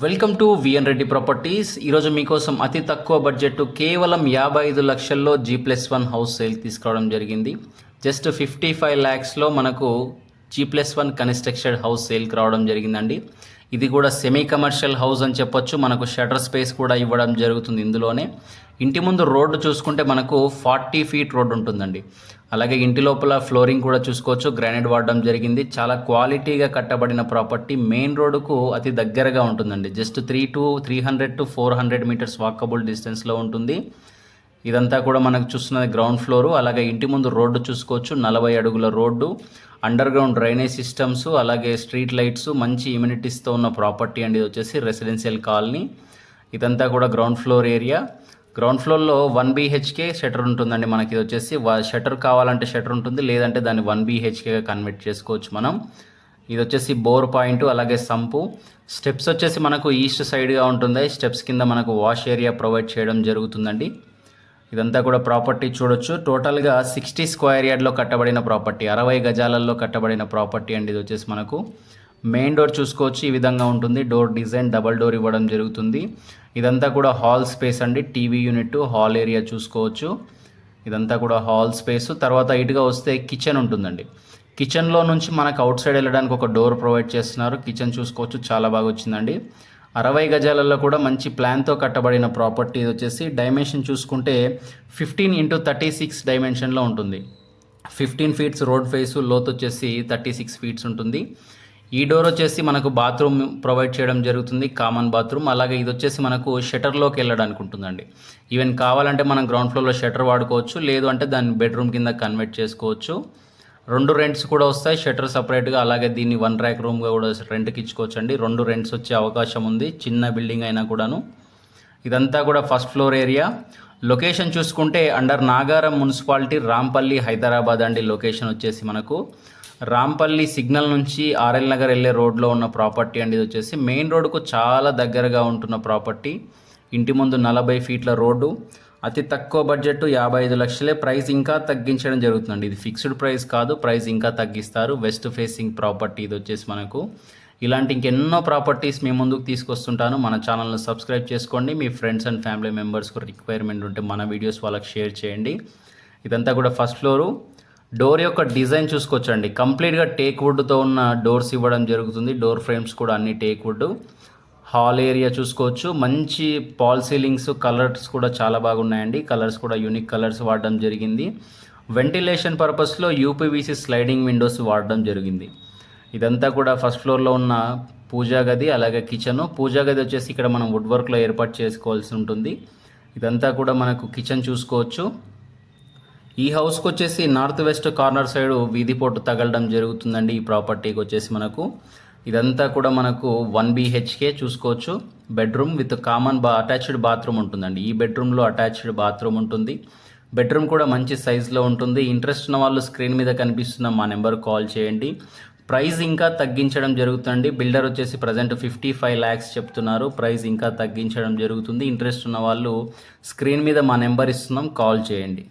Welcome to V N Reddy properties. ఈరోజు మీకోసం అతి తక్కువ బడ్జెట్ కేవలం 55 లక్షల్లో G+1 హౌస్ సేల్ తీసుకురావడం జరిగింది. జస్ట్ 55 ల్యాక్స్లో మనకు G+1 కన్స్ట్రక్షన్ హౌస్ సేల్కి రావడం జరిగిందండి. ఇది కూడా సెమీ కమర్షియల్ హౌస్ అని చెప్పొచ్చు. మనకు షటర్ స్పేస్ కూడా ఇవ్వడం జరుగుతుంది ఇందులోనే. ఇంటి ముందు రోడ్డు చూసుకుంటే మనకు 40 ఫీట్ రోడ్డు ఉంటుందండి. అలాగే ఇంటి లోపల ఫ్లోరింగ్ కూడా చూసుకోవచ్చు, గ్రానైట్ వాడడం జరిగింది. చాలా క్వాలిటీగా కట్టబడిన ప్రాపర్టీ. మెయిన్ రోడ్డుకు అతి దగ్గరగా ఉంటుందండి. జస్ట్ 300 to 400 మీటర్స్ వాకబుల్ డిస్టెన్స్లో ఉంటుంది. ఇదంతా కూడా మనకు చూస్తున్నది గ్రౌండ్ ఫ్లోరు. అలాగే ఇంటి ముందు రోడ్డు చూసుకోవచ్చు, 40 అడుగుల road, under ground drainage systems, అలాగే స్ట్రీట్ లైట్స్, మంచి ఇమ్యూనిటీస్తో ఉన్న ప్రాపర్టీ అండి. ఇది వచ్చేసి రెసిడెన్షియల్ కాలనీ. ఇదంతా కూడా గ్రౌండ్ ఫ్లోర్ ఏరియా. గ్రౌండ్ ఫ్లోర్లో 1 BHK షటర్ ఉంటుందండి. మనకి ఇది వచ్చేసి షటర్ కావాలంటే షటర్ ఉంటుంది, లేదంటే దాన్ని 1 BHKగా కన్వర్ట్ చేసుకోవచ్చు మనం. ఇది వచ్చేసి బోర్ పాయింట్, అలాగే సంపు. స్టెప్స్ వచ్చేసి మనకు ఈస్ట్ సైడ్గా ఉంటుంది. స్టెప్స్ కింద మనకు వాష్ ఏరియా ప్రొవైడ్ చేయడం జరుగుతుందండి. ఇదంతా కూడా ప్రాపర్టీ చూడొచ్చు. టోటల్గా 60 స్క్వేర్ యార్డ్లో కట్టబడిన ప్రాపర్టీ, 60 గజాలలో కట్టబడిన ప్రాపర్టీ అండి. ఇది వచ్చేసి మనకు మెయిన్ డోర్ చూసుకోవచ్చు, ఈ విధంగా ఉంటుంది. డోర్ డిజైన్ డబల్ డోర్ ఇవ్వడం జరుగుతుంది. ఇదంతా కూడా హాల్ స్పేస్ అండి. టీవీ యూనిట్, హాల్ ఏరియా చూసుకోవచ్చు. ఇదంతా కూడా హాల్ స్పేస్. తర్వాత ఇటుగా వస్తే కిచెన్ ఉంటుందండి. కిచెన్లో నుంచి మనకు అవుట్ సైడ్ వెళ్ళడానికి ఒక డోర్ ప్రొవైడ్ చేస్తున్నారు. కిచెన్ చూసుకోవచ్చు, చాలా బాగా వచ్చిందండి. 60 గజాలలో కూడా మంచి ప్లాన్తో కట్టబడిన ప్రాపర్టీ. ఇది వచ్చేసి డైమెన్షన్ చూసుకుంటే 15 into 36 డైమెన్షన్లో ఉంటుంది. 15 ఫీట్స్ రోడ్ ఫేసు, లోతు వచ్చేసి 36 ఫీట్స్ ఉంటుంది. ఈ డోర్ వచ్చేసి మనకు బాత్రూమ్ ప్రొవైడ్ చేయడం జరుగుతుంది, కామన్ బాత్రూమ్. అలాగే ఇది వచ్చేసి మనకు షటర్లోకి వెళ్ళడానికి ఉంటుందండి. ఈవెన్ కావాలంటే మనం గ్రౌండ్ ఫ్లోర్లో షటర్ వాడుకోవచ్చు, లేదు అంటే దాన్ని బెడ్రూమ్ కింద కన్వర్ట్ చేసుకోవచ్చు. 2 రెంట్స్ కూడా వస్తాయి, షటర్ సపరేట్గా. అలాగే దీన్ని 1 ర్యాక్ రూమ్గా కూడా రెంట్కి ఇచ్చుకోవచ్చు అండి. 2 రెంట్స్ వచ్చే అవకాశం ఉంది, చిన్న బిల్డింగ్ అయినా కూడాను. ఇదంతా కూడా ఫస్ట్ ఫ్లోర్ ఏరియా. లొకేషన్ చూసుకుంటే అండర్ నాగారం మున్సిపాలిటీ, రాంపల్లి, హైదరాబాద్ అండి. లొకేషన్ వచ్చేసి మనకు రాంపల్లి సిగ్నల్ నుంచి ఆర్ఎల్ నగర్ వెళ్ళే రోడ్లో ఉన్న ప్రాపర్టీ అండి. ఇది వచ్చేసి మెయిన్ రోడ్డుకు చాలా దగ్గరగా ఉంటున్న ప్రాపర్టీ. ఇంటి ముందు 40 ఫీట్ల రోడ్డు. అతి తక్కువ బడ్జెట్ 55 లక్షలే. ప్రైస్ ఇంకా తగ్గించడం జరుగుతుందండి. ఇది ఫిక్స్డ్ ప్రైస్ కాదు, ప్రైస్ ఇంకా తగ్గిస్తారు. వెస్ట్ ఫేసింగ్ ప్రాపర్టీ ఇది వచ్చేసి మనకు. ఇలాంటి ఇంకెన్నో ప్రాపర్టీస్ మీ ముందుకు తీసుకొస్తుంటాను. మన ఛానల్ని సబ్స్క్రైబ్ చేసుకోండి. మీ ఫ్రెండ్స్ అండ్ ఫ్యామిలీ మెంబర్స్కు రిక్వైర్మెంట్ ఉంటే మన వీడియోస్ వాళ్ళకి షేర్ చేయండి. ఇదంతా కూడా ఫస్ట్ ఫ్లోరు. డోర్ యొక్క డిజైన్ చూసుకోవచ్చండి. కంప్లీట్గా టేక్ వుడ్తో ఉన్న డోర్స్ ఇవ్వడం జరుగుతుంది. డోర్ ఫ్రేమ్స్ కూడా అన్ని టేక్ వుడ్. హాల్ ఏరియా చూసుకోవచ్చు, మంచి పాల్ సీలింగ్స్, కలర్స్ కూడా చాలా బాగున్నాయండి. కలర్స్ కూడా యూనిక్ కలర్స్ వాడడం జరిగింది. వెంటిలేషన్ పర్పస్లో UPVC స్లైడింగ్ విండోస్ వాడడం జరిగింది. ఇదంతా కూడా ఫస్ట్ ఫ్లోర్లో ఉన్న పూజా గది, అలాగే కిచెను. పూజా గది వచ్చేసి ఇక్కడ మనం వుడ్ వర్క్లో ఏర్పాటు చేసుకోవాల్సి ఉంటుంది. ఇదంతా కూడా మనకు కిచెన్ చూసుకోవచ్చు. ఈ హౌస్కి వచ్చేసి నార్త్ వెస్ట్ కార్నర్ సైడ్ వీధి పోటు తగలడం జరుగుతుందండి. ఈ ప్రాపర్టీకి వచ్చేసి మనకు ఇదంతా కూడా మనకు 1 BHK చూసుకోవచ్చు. Bedroom with common attached bathroom ఉంటుందండి. ఈ బెడ్రూమ్లో అటాచ్డ్ బాత్రూమ్ ఉంటుంది. బెడ్రూమ్ కూడా మంచి సైజులో ఉంటుంది. ఇంట్రెస్ట్ ఉన్న వాళ్ళు స్క్రీన్ మీద కనిపిస్తున్న మా నెంబర్ కాల్ చేయండి. ప్రైస్ ఇంకా తగ్గించడం జరుగుతుంది. బిల్డర్ వచ్చేసి ప్రజెంట్ 55 lakhs చెప్తున్నారు. ప్రైస్ ఇంకా తగ్గించడం జరుగుతుంది. ఇంట్రెస్ట్ ఉన్న వాళ్ళు స్క్రీన్ మీద మా నెంబర్ ఇస్తున్నాం, కాల్ చేయండి.